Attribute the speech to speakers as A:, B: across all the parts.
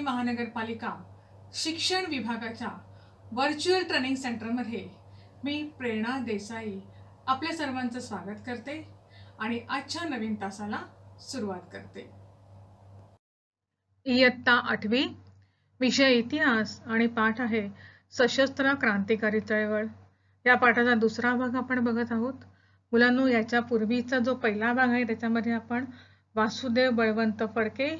A: महानगरपालिका शिक्षण विभागाच्या व्हर्च्युअल ट्रेनिंग सेंटरमध्ये मी प्रेरणा देसाई आपल्या सर्वांचं स्वागत करते आणि आजच्या नवीन तासाला सुरुवात करते। इयत्ता 8वी, विषय इतिहास आणि पाठ आहे सशस्त्र क्रांतिकारी चळवळ। या पाठाचा दुसरा भाग आपण बघत आहोत। मुलांनो, याच्या पूर्वीचा जो पहिला भाग आहे त्याच्यामध्ये आपण वासुदेव बळवंत फडके,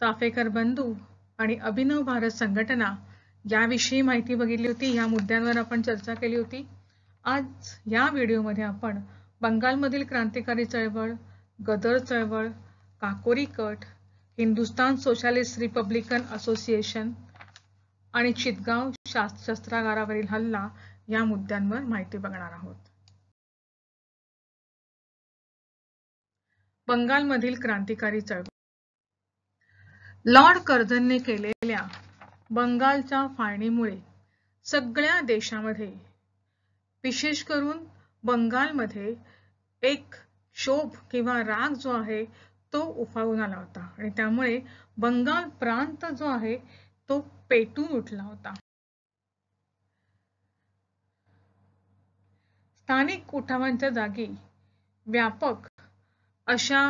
A: चाफेकर बंधू आणि अभिनव भारत संघटना याविषयी माहिती बघितली होती। या मुद्द्यांवर आपण चर्चा केली होती। आज या व्हिडिओमध्ये आपण बंगालमधील क्रांतिकारी चळवळ, गदर चळवळ, Kakori cut, Hindustan socialist Republican association आणि चितगाव शस्त्रागारावरील हल्ला या मुद्द्यांवर माहिती बघणार आहोत। बंगालमधील क्रांतिकारी चळवळ। लॉर्ड कर्झनने केलेल्या बंगालच्या फाळणीमुळे सगळ्या देशामध्ये, विशेष करून बंगालमध्ये एक क्षोभ किंवा राग जो आहे तो उफाळून आला होता आणि त्यामुळे बंगाल प्रांत जो आहे तो पेटून उठला होता। स्थानिक उठावांच्या जागी व्यापक अशा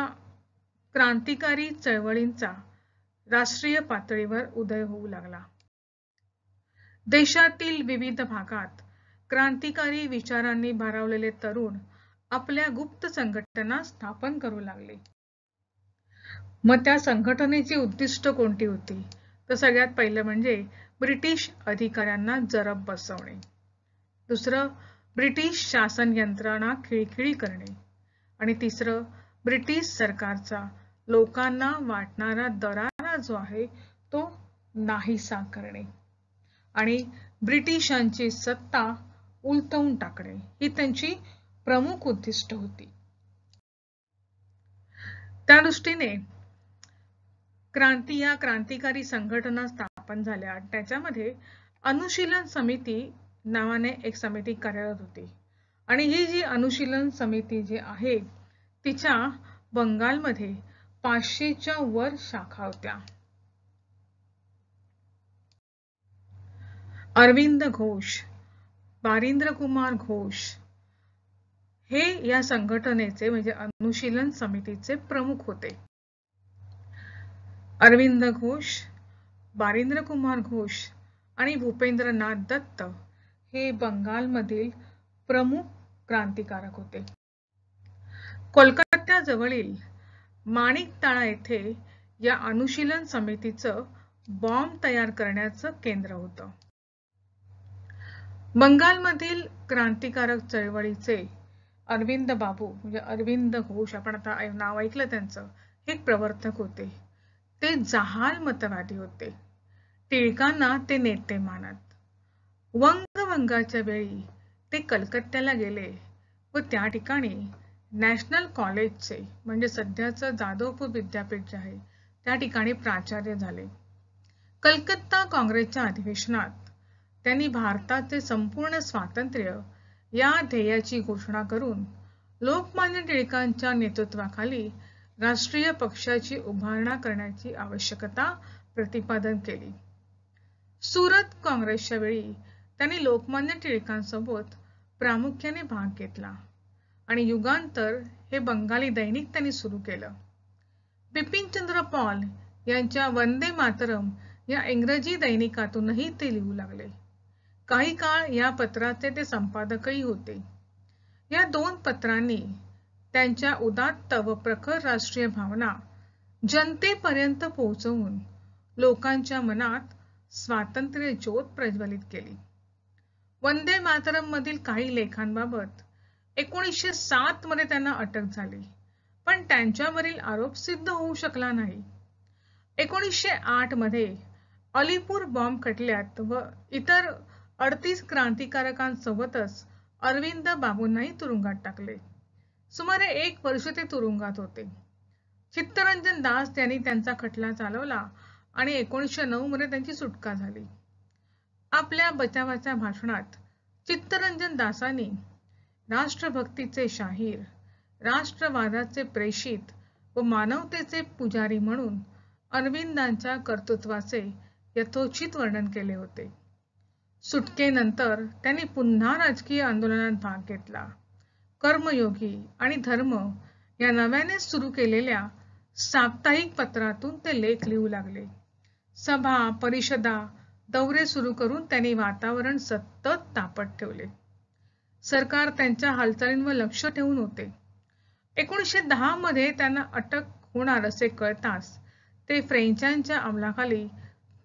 A: क्रांतिकारी चळवळींचा राष्ट्रीय पातळीवर उदय होऊ लागला। देशातील विविध भागात क्रांतिकारी विचारांनी भारावलेले तरुण आपल्या गुप्त संघटना स्थापन करू लागले। मग त्या संघटनेची उद्दिष्ट कोणती होती? तर सगळ्यात पहिलं म्हणजे ब्रिटिश अधिकाऱ्यांना जरब बसवणे, दुसरं ब्रिटिश शासन यंत्रणा खिळखिळी करणे आणि तिसरं ब्रिटिश सरकारचा लोकांना वाटणारा दरारा जो आहे तो नाहीसा करणे आणि ब्रिटिशांची सत्ता उलटवून टाकणे ही त्यांची प्रमुख उद्दिष्ट होती। त्या दृष्टीने क्रांतिकारी संघटना स्थापन झाल्या। त्याच्यामध्ये अनुशीलन समिती नावाने एक समिती कार्यरत होती आणि ही जी अनुशीलन समिती जी आहे तिच्या बंगालमध्ये 500च्या वर शाखा होत्या। अरविंद घोष, बारिंद्र कुमार घोष हे या संघटनेचे म्हणजे अनुशीलन समितीचे प्रमुख होते। अरविंद घोष, बारिंद्र कुमार घोष आणि भूपेंद्रनाथ दत्त हे बंगालमधील प्रमुख क्रांतिकारक होते। कोलकाता जवळील माणिकताळा येथे या अनुशीलन समितीचं बॉम्ब तयार करण्याचं केंद्र होतं। बंगालमधील क्रांतिकारक चळवळीचे अरविंद बाबू म्हणजे अरविंद घोष, आपण आता नाव ऐकलं त्यांचं, हे प्रवर्तक होते। ते जहाल मतवादी होते। टिळकांना ते नेते मानत। वंगाच्या वेळी ते कलकत्त्याला गेले व त्या ठिकाणी नॅशनल कॉलेजचे म्हणजे सध्याचं जाधवपूर विद्यापीठ जे आहे त्या ठिकाणी प्राचार्य झाले। कलकत्ता काँग्रेसच्या अधिवेशनात त्यांनी भारताचे संपूर्ण स्वातंत्र्य या ध्येयाची घोषणा करून लोकमान्य टिळकांच्या नेतृत्वाखाली राष्ट्रीय पक्षाची उभारणा करण्याची आवश्यकता प्रतिपादन केली। सुरत काँग्रेसच्या वेळी त्यांनी लोकमान्य टिळकांसोबत प्रामुख्याने भाग घेतला आणि युगांतर हे बंगाली दैनिक त्यांनी सुरू केलं। बिपिनचंद्र पॉल यांच्या वंदे मातरम या इंग्रजी दैनिकातूनही ते लिहू लागले। काही काळ या पत्राचे ते संपादकही होते। या दोन पत्रांनी त्यांच्या उदात्त व प्रखर राष्ट्रीय भावना जनतेपर्यंत पोहोचवून लोकांच्या मनात स्वातंत्र्य ज्योत प्रज्वलित केली। वंदे मातरम मधील काही लेखांबाबत 1907 मध्ये त्यांना अटक झाली, पण त्यांच्यावरील आरोप सिद्ध होऊ शकला नाही। 1908 मध्ये अलीपूर बॉम्ब खटल्यात व इतर 38 क्रांतिकारकांसोबतच अरविंद बाबूंनाही तुरुंगात टाकले। सुमारे 1 वर्ष ते तुरुंगात होते। चित्तरंजन दास यांनी त्यांचा खटला चालवला आणि 1909 मध्ये त्यांची सुटका झाली। आपल्या बचावाच्या भाषणात चित्तरंजन दासांनी राष्ट्रभक्तीचे शाहीर, राष्ट्रवादाचे प्रेषित व मानवतेचे पुजारी म्हणून अरविंदांच्या कर्तृत्वाचे यथोचित वर्णन केले होते. सुटकेनंतर त्यांनी पुन्हा राजकीय आंदोलनात भाग घेतला. कर्मयोगी आणि धर्म या नव्याने सुरू केलेल्या साप्ताहिक पत्रातून ते लेख लिहू लागले. सभा, परिषदा, दौरे सुरू करून त्यांनी वातावरण सतत तापट ठेवले. सरकार त्यांच्या हालचालींवर लक्ष ठेवून होते. 1910 मध्ये त्यांना अटक होणार असे कळताच ते फ्रेंचांच्या अंमलाखाली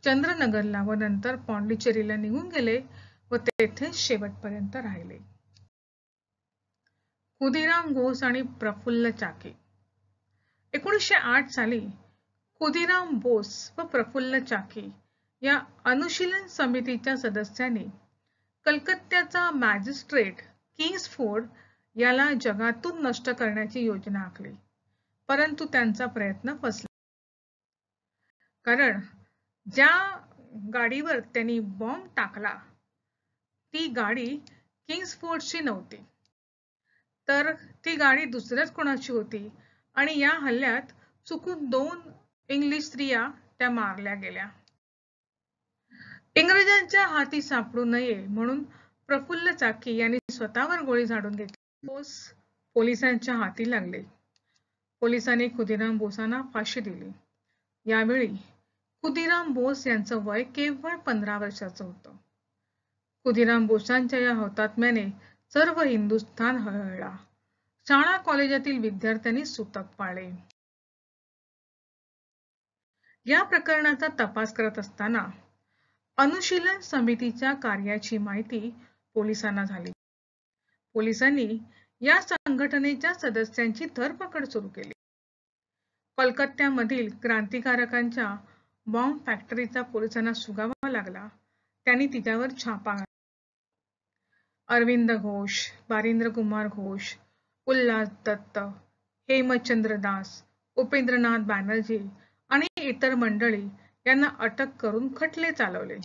A: चंद्रनगरला व नंतर पॉंडिचेरीला निघून गेले व तेथे शेवटपर्यंत राहिले. खुदीराम बोस आणि प्रफुल्ल चाकी. 1908 साली खुदीराम बोस व प्रफुल्ल चाकी या अनुशीलन समितीच्या सदस्यांनी कलकत्त्याचा मॅजिस्ट्रेट किंग्सफोर्ड याला जगातून नष्ट करण्याची योजना आखली, परंतु त्यांचा प्रयत्न फसला. कारण ज्या गाडीवर त्यांनी बॉम्ब टाकला ती गाडी किंग्सफोर्डची नव्हती, तर ती गाडी दुसऱ्याच कोणाची होती आणि या हल्ल्यात चुकून 2 इंग्लिश स्त्रिया त्या मारल्या गेल्या. इंग्रजांच्या हाती सापडू नये म्हणून प्रफुल्ल चाकी यांनी स्वतःवर गोळी झाडून घेतली. बोस पोलिसांच्या हाती लागले. पोलिसांनी खुदीराम बोसांना फाशी दिली. यावेळी खुदीराम बोस यांचं वय केवळ 15 वर्षाचं होतं. खुदीराम बोसांच्या या हुतात्म्याने सर्व हिंदुस्थान हळहळला. शाळा कॉलेजातील विद्यार्थ्यांनी सूतक पाळले. या प्रकरणाचा तपास करत असताना अनुशीलन समितीच्या कार्याची माहिती पोलिसांना झाली. पोलिसांनी या संघटनेच्या सदस्यांची धरपकड सुरू केली. कलकत्त्यामधील क्रांतिकारकांच्या बॉम्ब फॅक्टरीचा पोलिसांना सुगावा लागला. त्यांनी तिच्यावर छापा घातला. अरविंद घोष, बारिंद्र कुमार घोष, उल्हास दत्त, हेमचंद्र दास, उपेंद्रनाथ बॅनर्जी आणि इतर मंडळी यांना अटक करून खटले चालवले.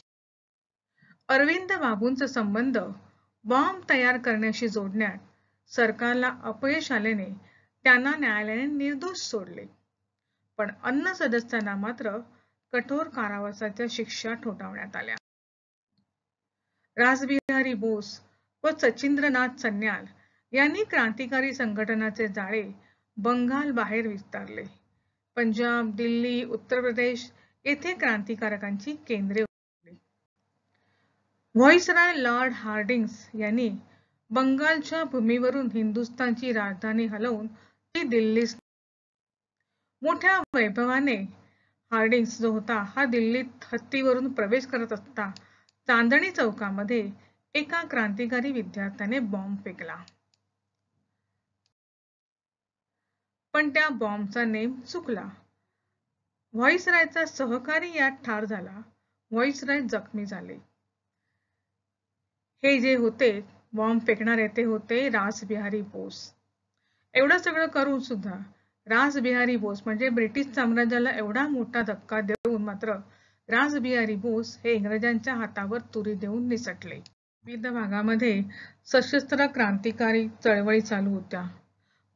A: अरविंद बाबूंचा संबंध बॉम्ब तयार करण्याशी जोडण्यात सरकारला अपयश आल्याने त्यांना न्यायालयाने निर्दोष सोडले. पण अन्य सदस्यांना मात्र कठोर कारावासाच्या शिक्षा ठोठावण्यात आल्या. रासबिहारी बोस व सचिंद्रनाथ सन्याल यांनी क्रांतिकारी संघटनाचे जाळे बंगाल बाहेर विस्तारले. पंजाब, दिल्ली, उत्तर प्रदेश येथे क्रांतिकारकांची केंद्रे उघडली. व्हाईसरॉय लॉर्ड हार्डिंग्स यांनी बंगालच्या भूमीवरून हिंदुस्थानची राजधानी हलवून ती दिल्लीस. मोठ्या वैभवाने हार्डिंग्स जो होता हा दिल्लीत हत्तीवरून प्रवेश करत असता चांदणी चौकामध्ये एका क्रांतिकारी विद्यार्थ्याने बॉम्ब फेकला. पण त्या बॉम्बचा नेम चुकला. व्हाईसरॉयचा सहकारी यात ठार झाला. व्हाईसरॉय जखमी झाले. हे जे होते बॉम्ब फेकणारे ते होते रासबिहारी बोस. एवढं सगळं करून सुद्धा रासबिहारी बोस म्हणजे ब्रिटिश साम्राज्याला एवढा मोठा धक्का देऊन मात्र रासबिहारी बोस हे इंग्रजांच्या हातावर तुरी देऊन निसटले. विविध भागामध्ये सशस्त्र क्रांतिकारी चळवळी चालू होत्या.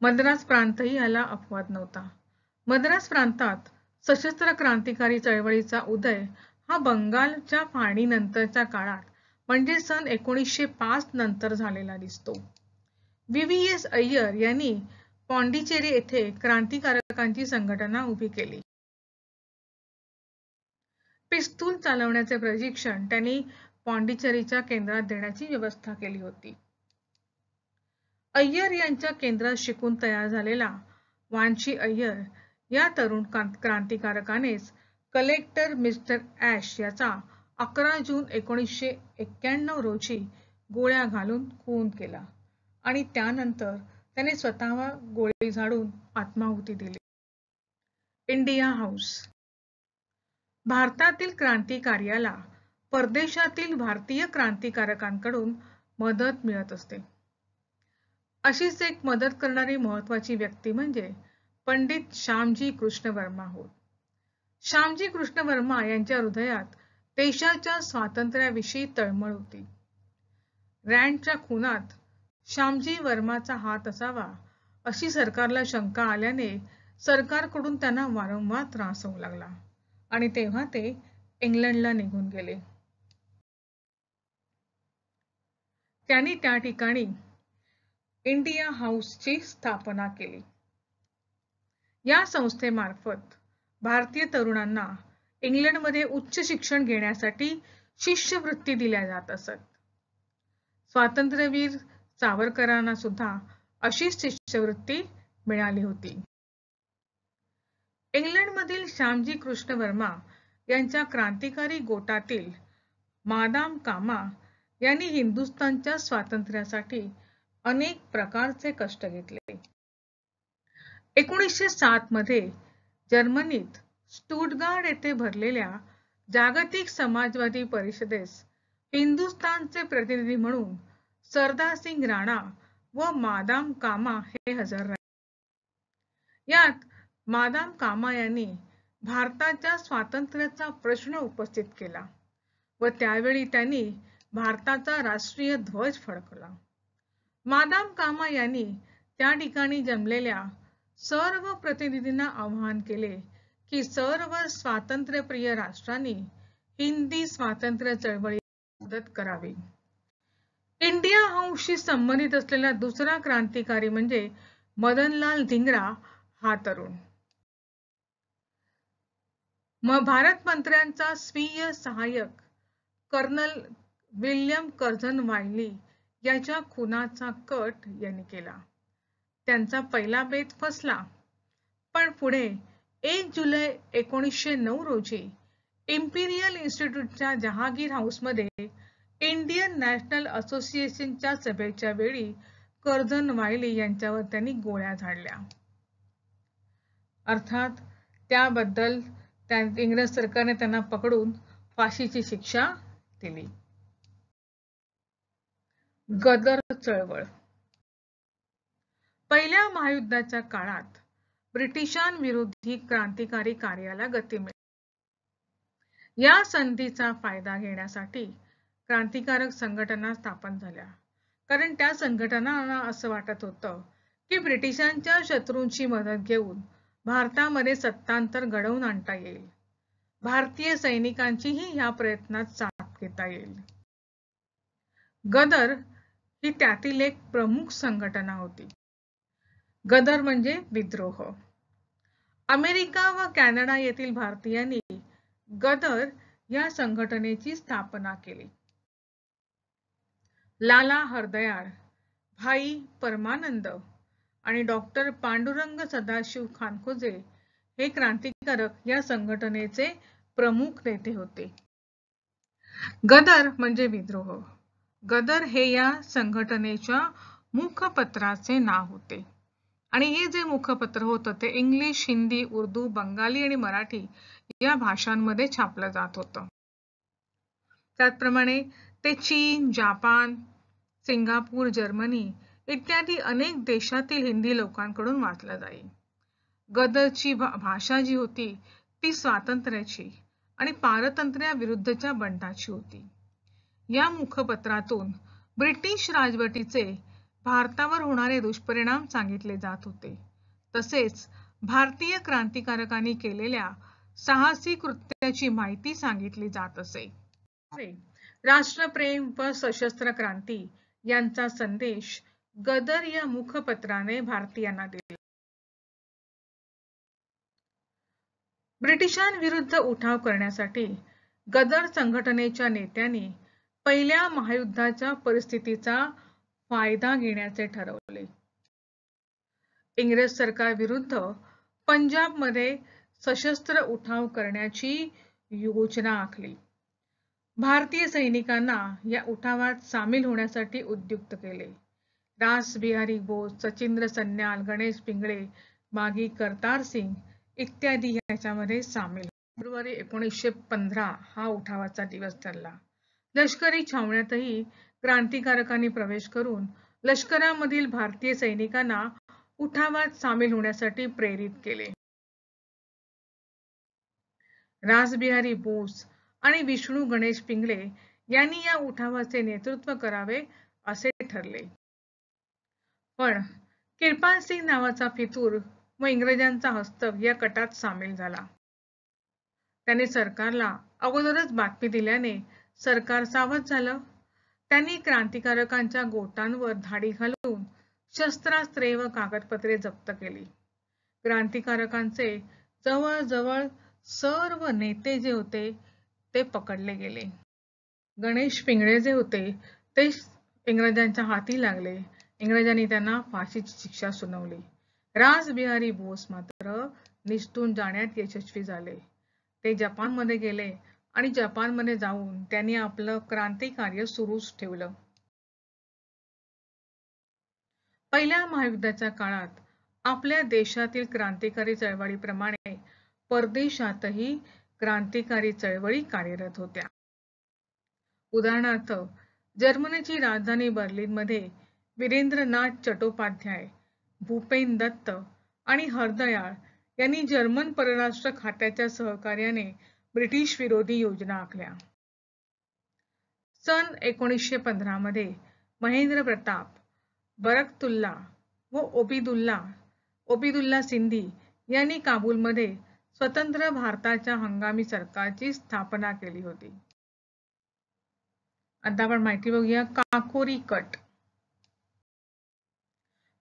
A: मद्रास प्रांतही याला अपवाद नव्हता. मद्रास प्रांतात सशस्त्र क्रांतिकारी चळवळीचा उदय हा बंगालच्या फाळणीनंतरच्या काळात म्हणजे सन 1905 नंतर झालेला दिसतो. VVS अय्यर यांनी पॉंडिचेरी येथे क्रांतिकारकांची संघटना उभी केली. पिस्तूल चालवण्याचे प्रशिक्षण त्यांनी पॉंडिचेरीच्या केंद्रात देण्याची व्यवस्था केली होती. अय्यर यांच्या केंद्रात शिकून तयार झालेला वांची अय्यर या तरुण क्रांतिकारकानेच कलेक्टर मिस्टर ॲश याचा 11 जून 1991 रोजी गोळ्या घालून खून केला आणि त्यानंतर त्याने स्वतःवर गोळी झाडून आत्माहुती दिली. India house. भारतातील क्रांतिकार्याला परदेशातील भारतीय क्रांतिकारकांकडून मदत मिळत असते. अशीच एक मदत करणारी महत्वाची व्यक्ती म्हणजे पंडित श्यामजी कृष्ण वर्मा होत. श्यामजी कृष्ण वर्मा यांच्या हृदयात देशाच्या स्वातंत्र्याविषयी तळमळ होती. रँडच्या खुनात श्यामजी वर्माचा हात असावा अशी सरकारला शंका आल्याने सरकारकडून त्यांना वारंवार त्रास होऊ लागला आणि तेव्हा ते इंग्लंडला निघून गेले. त्यांनी त्या ठिकाणी इंडिया हाऊसची स्थापना केली. या संस्थेमार्फत भारतीय तरुणांना इंग्लंडमध्ये उच्च शिक्षण घेण्यासाठी शिष्यवृत्ती दिल्या जात असत. स्वातंत्र्यवीर सावरकरांना सुद्धा अशीच शिष्यवृत्ती मिळाली होती. इंग्लंडमधील श्यामजी कृष्ण वर्मा यांच्या क्रांतिकारी गोटातील मादाम कामा यांनी हिंदुस्थानच्या स्वातंत्र्यासाठी अनेक प्रकारचे कष्ट घेतले. 1907 मध्ये जर्मनीत स्टुटगार्ट येथे भरलेल्या जागतिक समाजवादी परिषदेस हिंदुस्थानचे प्रतिनिधी म्हणून सरदार सिंग राणा व मादाम कामा हे हजर राहिले. यात मादाम कामा यांनी भारताच्या स्वातंत्र्याचा प्रश्न उपस्थित केला व त्यावेळी त्यांनी भारताचा राष्ट्रीय ध्वज फडकवला. मादाम कामा यांनी त्या ठिकाणी जमलेल्या सर्व प्रतिनिधींना आवाहन केले की सर्व स्वातंत्र्यप्रिय राष्ट्रांनी हिंदी स्वातंत्र्य चळवळीत मदत करावी. इंडिया हाऊसशी संबंधित असलेला दुसरा क्रांतिकारी म्हणजे मदनलाल धिंगरा हा तरुण. भारत मंत्र्यांचा स्वीय सहाय्यक कर्नल विल्यम कर्झन वायली याच्या खुनाचा कट यांनी केला. त्यांचा पहिला बेत फसला, पण पुढे 1 जुलै 1909 रोजी इम्पिरियल इन्स्टिट्यूटच्या जहागीर हाऊसमध्ये इंडियन नॅशनल असोसिएशनच्या सभेच्या वेळी कर्झन वायली यांच्यावर त्यांनी गोळ्या झाडल्या. अर्थात त्याबद्दल इंग्रज सरकारने त्यांना पकडून फाशीची शिक्षा दिली. गदर चळवळ. पहिल्या महायुद्धाच्या काळात ब्रिटिशांविरोधी क्रांतिकारी कार्याला गती मिळाली. या संधीचा फायदा घेण्यासाठी क्रांतिकारक संघटना स्थापन झाल्या, कारण त्या संघटनांना असं वाटत होतं की ब्रिटिशांच्या शत्रूंची मदत घेऊन भारतामध्ये सत्तांतर घडवून आणता येईल. भारतीय सैनिकांचीही या प्रयत्नात साथ घेता येईल. गदर ही त्यातील एक प्रमुख संघटना होती. गदर म्हणजे विद्रोह. अमेरिका व कॅनडा येथील भारतीयांनी गदर या संघटनेची स्थापना केली. लाला हरदयाळ, भाई परमानंद आणि डॉक्टर पांडुरंग सदाशिव खानखोजे हे क्रांतिकारक या संघटनेचे प्रमुख नेते होते. गदर म्हणजे विद्रोह. गदर हे या संघटनेच्या मुखपत्राचे नाव होते आणि हे जे मुखपत्र होतं ते इंग्लिश, हिंदी, उर्दू, बंगाली आणि मराठी या भाषांमध्ये छापलं जात होतं. त्याचप्रमाणे ते चीन, जापान, सिंगापूर, जर्मनी इत्यादी अनेक देशातील हिंदी लोकांकडून वाचलं जाई. गदरची भाषा जी होती ती स्वातंत्र्याची आणि पारतंत्र्याविरुद्धच्या बंडाची होती. या मुखपत्रातून ब्रिटिश राजवटीचे भारतावर होणारे दुष्परिणाम सांगितले जात होते. तसेच भारतीय क्रांतिकारकांनी केलेल्या साहसी कृत्याची माहिती सांगितली जात असे. राष्ट्रप्रेम व सशस्त्र क्रांती यांचा संदेश गदर या मुखपत्राने भारतीयांना दिला. ब्रिटिशांविरुद्ध उठाव करण्यासाठी गदर संघटनेच्या नेत्यांनी पहिल्या महायुद्धाच्या परिस्थितीचा फायदा घेण्याचे ठरवले. इंग्रज सरकारविरुद्ध पंजाबमध्ये सशस्त्र उठाव करण्याची योजना आखली. भारतीय सैनिकांना या उठावात सामील होण्यासाठी उद्युक्त केले. रास बिहारी बोस, सचिंद्र सन्याल, गणेश पिंगळे, मागी करतार सिंग इत्यादी याच्यामध्ये सामील. फेब्रुवारी 1915 हा उठावाचा दिवस ठरला. लष्करी छावण्यातही क्रांतिकारकांनी प्रवेश करून लष्करामधील भारतीय सैनिकांना उठावात सामील होण्यासाठी प्रेरित केले. रासबिहारी बोस आणि विष्णू गणेश पिंगळे यांनी या उठावाचे नेतृत्व करावे असे ठरले. पण किरपाल सिंग नावाचा फितूर व इंग्रजांचा हस्तक या कटात सामील झाला. त्याने सरकारला अगोदरच बातमी दिल्याने सरकार सावध झालं. त्यांनी क्रांतिकारकांच्या गोटांवर धाडी घालून शस्त्रास्त्रे व कागदपत्रे जप्त केली. क्रांतिकारकांचे जवळजवळ सर्व नेते जे होते ते पकडले गेले. गणेश पिंगळे जे होते ते इंग्रजांच्या हाती लागले. इंग्रजांनी त्यांना फाशीची शिक्षा सुनावली. रासबिहारी बोस मात्र निसटून जाण्यात यशस्वी झाले. ते जपानमध्ये गेले आणि जपानमध्ये जाऊन त्यांनी आपलं क्रांतिकार्य सुरूच ठेवलं. पहिल्या महायुद्धाच्या काळात आपल्या देशातील क्रांतिकारी चळवळीप्रमाणे परदेशातही क्रांतिकारी चळवळी कार्यरत होत्या. उदाहरणार्थ, जर्मनीची राजधानी बर्लिनमध्ये वीरेंद्रनाथ चट्टोपाध्याय, भूपेन दत्त आणि हरदयाळ यांनी जर्मन परराष्ट्र खात्याच्या सहकार्याने ब्रिटिश विरोधी योजना आखल्या. सन 1915 मध्ये महेंद्र प्रताप, बरकतुल्ला व ओबिदुल्ला सिंधी यांनी काबूलमध्ये स्वतंत्र भारताच्या हंगामी सरकारची स्थापना केली होती. आता आपण माहिती बघूया काकोरी कट.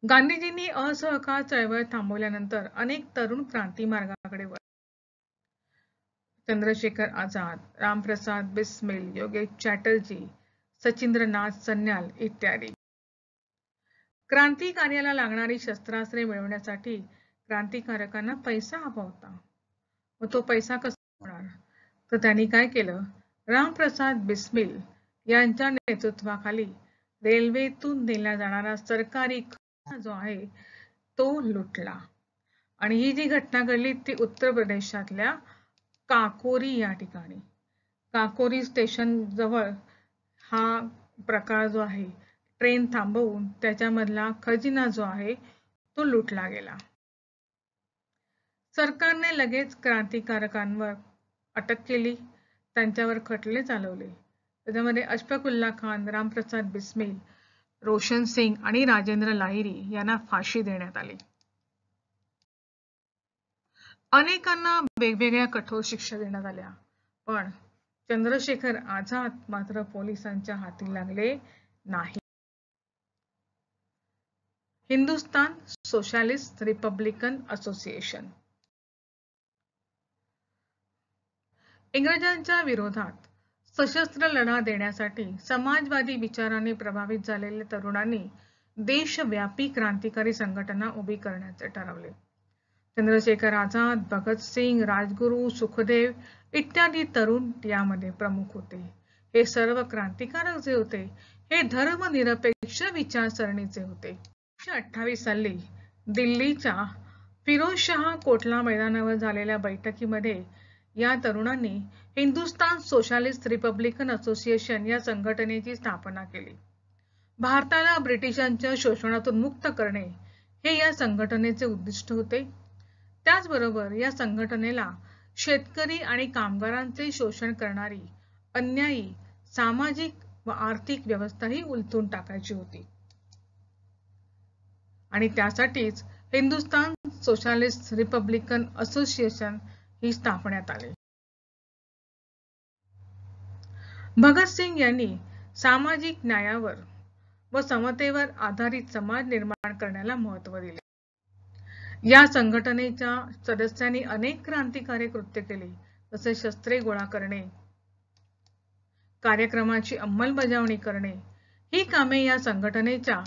A: गांधीजींनी असहकार चळवळ थांबवल्यानंतर अनेक तरुण क्रांती मार्गाकडे वळले. चंद्रशेखर आझाद, रामप्रसाद बिस्मिल, योगेश चॅटर्जी, सचिंद्रनाथ सन्याल इत्यादी. क्रांती कार्याला लागणारी शस्त्रास्त्रे मिळवण्यासाठी क्रांतिकारकांना पैसा हवा होता. व तो पैसा कसा होणार? तर त्यांनी काय केलं? रामप्रसाद बिस्मिल यांच्या नेतृत्वाखाली रेल्वेतून नेला जाणारा सरकारी खजिना जो आहे तो लुटला. आणि ही जी घटना घडली ती उत्तर प्रदेशातल्या काकोरी या ठिकाणी. काकोरी स्टेशन जवळ हा प्रकार जो आहे, ट्रेन थांबवून त्याच्यामधला खजिना जो आहे तो लुटला गेला. सरकारने लगेच क्रांतिकारकांवर अटक केली, त्यांच्यावर खटले चालवले. त्याच्यामध्ये अशफाकुल्ला खान, रामप्रसाद बिस्मिल, रोशन सिंग आणि राजेंद्र लाहिरी यांना फाशी देण्यात आली. अनेकांना वेगवेगळ्या कठोर शिक्षा देण्यात आल्या, पण चंद्रशेखर आझाद मात्र पोलिसांच्या हाती लागले नाही. Hindustan socialist Republican association. इंग्रजांच्या विरोधात सशस्त्र लढा देण्यासाठी समाजवादी विचाराने प्रभावित झालेल्या तरुणांनी देशव्यापी क्रांतिकारी संघटना उभी करण्याचे ठरवले. चंद्रशेखर आझाद, भगतसिंग, राजगुरू, सुखदेव इत्यादी तरुण यामध्ये प्रमुख होते. हे सर्व क्रांतिकारक जे होते हे धर्मनिरपेक्ष विचारसरणीचे होते. 1928 साली दिल्लीच्या फिरोजशाह कोटला मैदानावर झालेल्या बैठकीमध्ये या तरुणांनी हिंदुस्तान सोशलिस्ट रिपब्लिकन असोसिएशन या संघटनेची स्थापना केली. भारताला ब्रिटिशांच्या शोषणातून मुक्त करणे हे या संघटनेचे उद्दिष्ट होते. त्याचबरोबर या संघटनेला शेतकरी आणि कामगारांचे शोषण करणारी अन्यायी सामाजिक व आर्थिक व्यवस्थाही उलथून टाकायची होती. आणि त्यासाठीच हिंदुस्तान सोशलिस्ट रिपब्लिकन असोसिएशन ही स्थापण्यात आली. भगतसिंग यांनी सामाजिक न्यायावर व समतेवर आधारित समाज निर्माण करण्याला महत्त्व दिले. या संघटनेच्या सदस्यांनी अनेक क्रांतिकारी कृत्य केली, जसे शस्त्रे गोळा करणे, कार्यक्रमाची अंमलबजावणी करणे. ही कामे या संघटनेच्या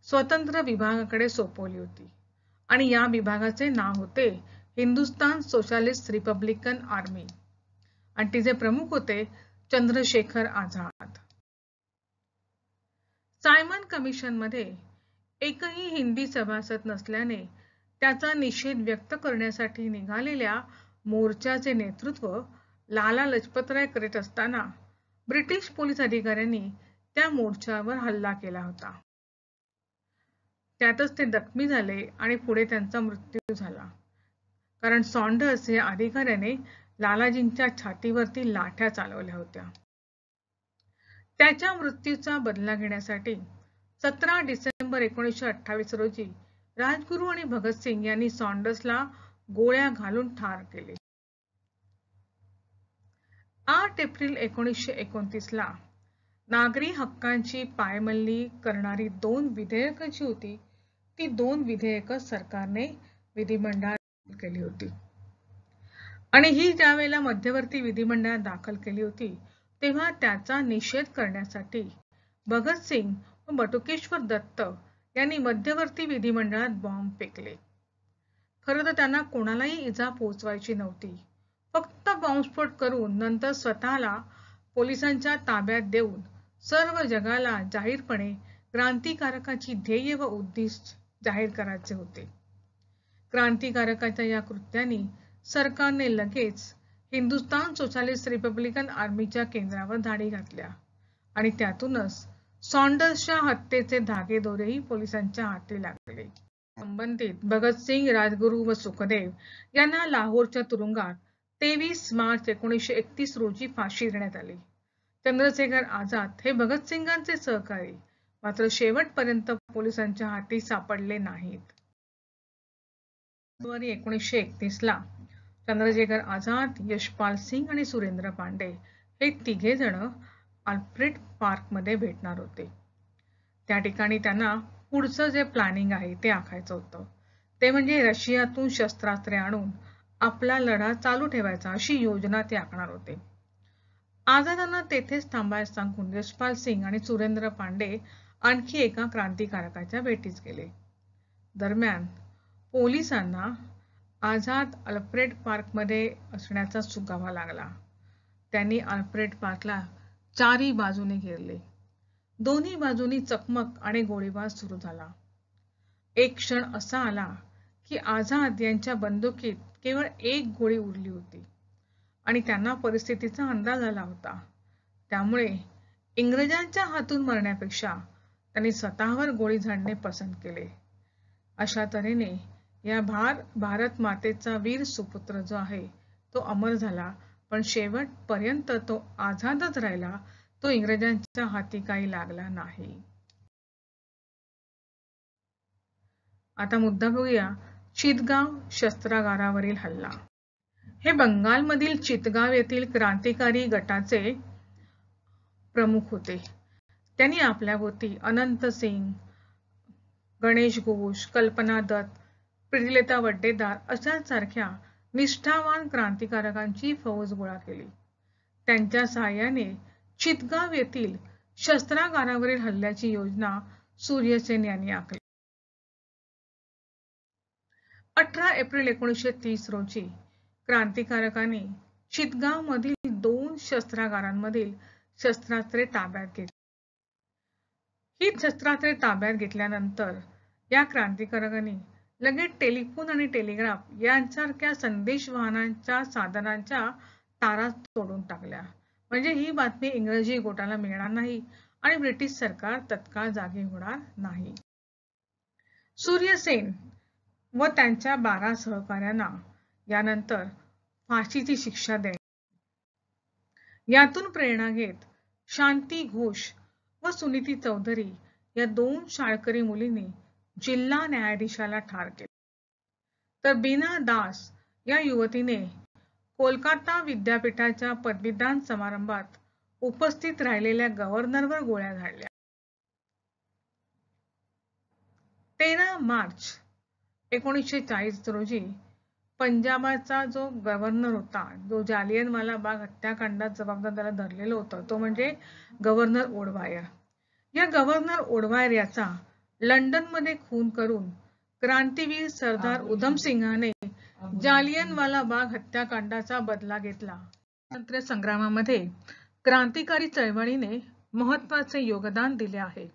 A: स्वतंत्र विभागाकडे सोपवली होती आणि या विभागाचे नाव होते हिंदुस्तान सोशलिस्ट रिपब्लिकन आर्मी आणि तिचे प्रमुख होते चंद्रशेखर आझाद. सायमन कमिशन मध्ये एकही हिंदी सभासद नसल्याने त्याचा निषेध व्यक्त करण्यासाठी निघालेल्या मोर्चाचे नेतृत्व लाला लजपतराय करीत असताना ब्रिटिश पोलीस अधिकाऱ्यांनी त्या मोर्चावर हल्ला केला होता. त्यातच ते जखमी झाले आणि पुढे त्यांचा मृत्यू झाला, कारण सॉन्डर्स या अधिकाऱ्याने लालाजींच्या छातीवरती लाठ्या चालवल्या होत्या. त्याच्या मृत्यूचा बदला घेण्यासाठी 17 डिसेंबर 1928 रोजी राजगुरू आणि भगतसिंग यांनी सॉन्डर्सला गोळ्या घालून ठार केले. 8 8 एप्रिल 1929ला नागरी हक्कांची पायमल्ली करणारी 2 विधेयकं जी होती ती 2 विधेयकं सरकारने विधिमंडळात केली होती. आणि ही ज्यावेळेला मध्यवर्ती विधिमंडळात दाखल केली होती तेव्हा त्याचा निषेध करण्यासाठी भगतसिंग व बटुकेश्वर दत्त यांनी मध्यवर्ती विधिमंडळात बॉम्ब फेकले. खरं तर त्यांना कोणालाही इजा पोहोचवायची नव्हती. फक्त बॉम्बस्फोट करून नंतर स्वतःला पोलिसांच्या ताब्यात देऊन सर्व जगाला जाहीरपणे क्रांतिकारकाची ध्येय व उद्दिष्ट जाहीर करायचे होते. क्रांतिकारकाच्या या कृत्याने सरकारने लगेच हिंदुस्थान सोशलिस्ट रिपब्लिकन आर्मीच्या केंद्रावर धाडी घातल्या आणि त्यातूनच सॉन्डर्सच्या हत्येचे धागेदोरेही पोलिसांच्या हाती लागले. संबंधित भगतसिंग, राजगुरू व सुखदेव यांना लाहोरच्या तुरुंगात 23 मार्च 1931 रोजी फाशी देण्यात आली. चंद्रशेखर आझाद हे भगतसिंगांचे सहकारी मात्र शेवटपर्यंत पोलिसांच्या हाती सापडले नाहीत. फेब्रुवारी 1931ला चंद्रशेखर आझाद, यशपाल सिंग आणि सुरेंद्र पांडे हे तिघे जण अल्फ्रेड पार्क मध्ये भेटणार होते. त्या ठिकाणी त्यांना पुढचं जे प्लॅनिंग आहे ते आखायचं होतं. ते म्हणजे रशियातून शस्त्रास्त्रे आणून आपला लढा चालू ठेवायचा अशी योजना ते आखणार होते. आझादांना तेथेच थांबायला सांगून यशपाल सिंग आणि सुरेंद्र पांडे आणखी एका क्रांतिकारकाच्या भेटीस गेले. दरम्यान पोलिसांना आझाद अल्फ्रेड पार्कमध्ये असण्याचा सुगावा लागला. त्यांनी अल्फ्रेड पार्कला चारी बाजूने घेरले. दोन्ही बाजूनी चकमक आणि गोळीबार सुरू झाला. एक क्षण असा आला की आझाद यांच्या बंदुकीत केवळ एक गोळी उरली होती आणि त्यांना परिस्थितीचा अंदाज आला होता. त्यामुळे इंग्रजांच्या हातून मरण्यापेक्षा त्यांनी स्वतःवर गोळी झाडणे पसंत केले. अशा तऱ्हेने या भारत मातेचा वीर सुपुत्र जो आहे तो अमर झाला, पण शेवटपर्यंत तो आझादच राहिला. तो इंग्रजांच्या हाती काही लागला नाही. आता मुद्दा बघूया चितगाव शस्त्रागारावरील हल्ला. हे बंगालमधील चितगाव येथील क्रांतिकारी गटाचे प्रमुख होते. त्यांनी आपल्याभोवती अनंत सिंग, गणेश घोष, कल्पना दत्त, प्रीतिलता वड्डेदार अशांसारख्या निष्ठावान क्रांतिकारकांची फौज गोळा केली. त्यांच्या सहाय्याने चितगाव येथील शस्त्रागारावरील हल्ल्याची योजना सूर्यसेन यांनी आखली. 18 एप्रिल 1930 रोजी क्रांतिकारकांनी चितगाव मधील 2 शस्त्रागारांमधील शस्त्रास्त्रे ताब्यात घेतली. ही शस्त्रास्त्रे ताब्यात घेतल्यानंतर या क्रांतिकारकांनी लगेच टेलिफोन आणि टेलिग्राफ यांसारख्या संदेशवाहनांच्या साधनांच्या तारा तोडून टाकल्या. म्हणजे ही बातमी इंग्रजी गोटाला मिळणार नाही आणि ब्रिटिश सरकार तत्काळ जागे होणार नाही. सूर्यसेन व त्यांच्या 12 सहकाऱ्यांना यानंतर फाशीची शिक्षा देण्यात. यातून प्रेरणा घेत शांती घोष व सुनीती चौधरी या 2 शाळकरी मुलींनी जिल्हा न्यायाधीशाला ठार केले. तर बीना दास या युवतीने कोलकाता विद्यापीठाच्या पदवीदान समारंभात उपस्थित राहिलेल्या गव्हर्नरवर गोळ्या झाडल्या. 13 मार्च 1940 रोजी पंजाबचा जो गव्हर्नर होता, जो जालियनवाला बाग हत्याकांडात जबाबदार त्याला धरलेलं होतं, तो म्हणजे गव्हर्नर ओडवायर. या गव्हर्नर ओडवायर याचा लंडनमध्ये खून करून क्रांतीवीर सरदार उधम सिंहाने जालियनवाला बाग हत्याकांडाचा बदला घेतला. स्वातंत्र्य संग्रामामध्ये क्रांतिकारी चळवळीने महत्त्वाचे योगदान दिले आहे.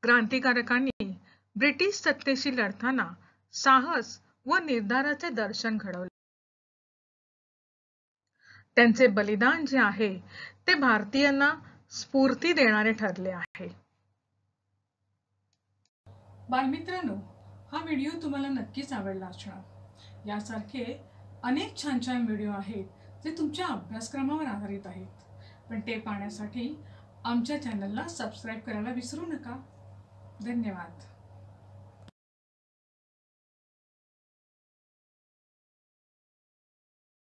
A: क्रांतिकारकांनी ब्रिटिश सत्तेशी लढताना साहस व निर्धाराचे दर्शन घडवले. त्यांचे बलिदान जे आहे ते भारतीयांना स्फूर्ती देणारे ठरले आहे. बालमित्रांनो, हा व्हिडिओ तुम्हाला नक्कीच आवडला असणार. यासारखे अनेक छान छान व्हिडिओ आहेत जे तुमच्या अभ्यासक्रमावर आधारित आहेत. पण ते पाहण्यासाठी आमच्या चॅनलला सबस्क्राईब करायला विसरू नका. धन्यवाद.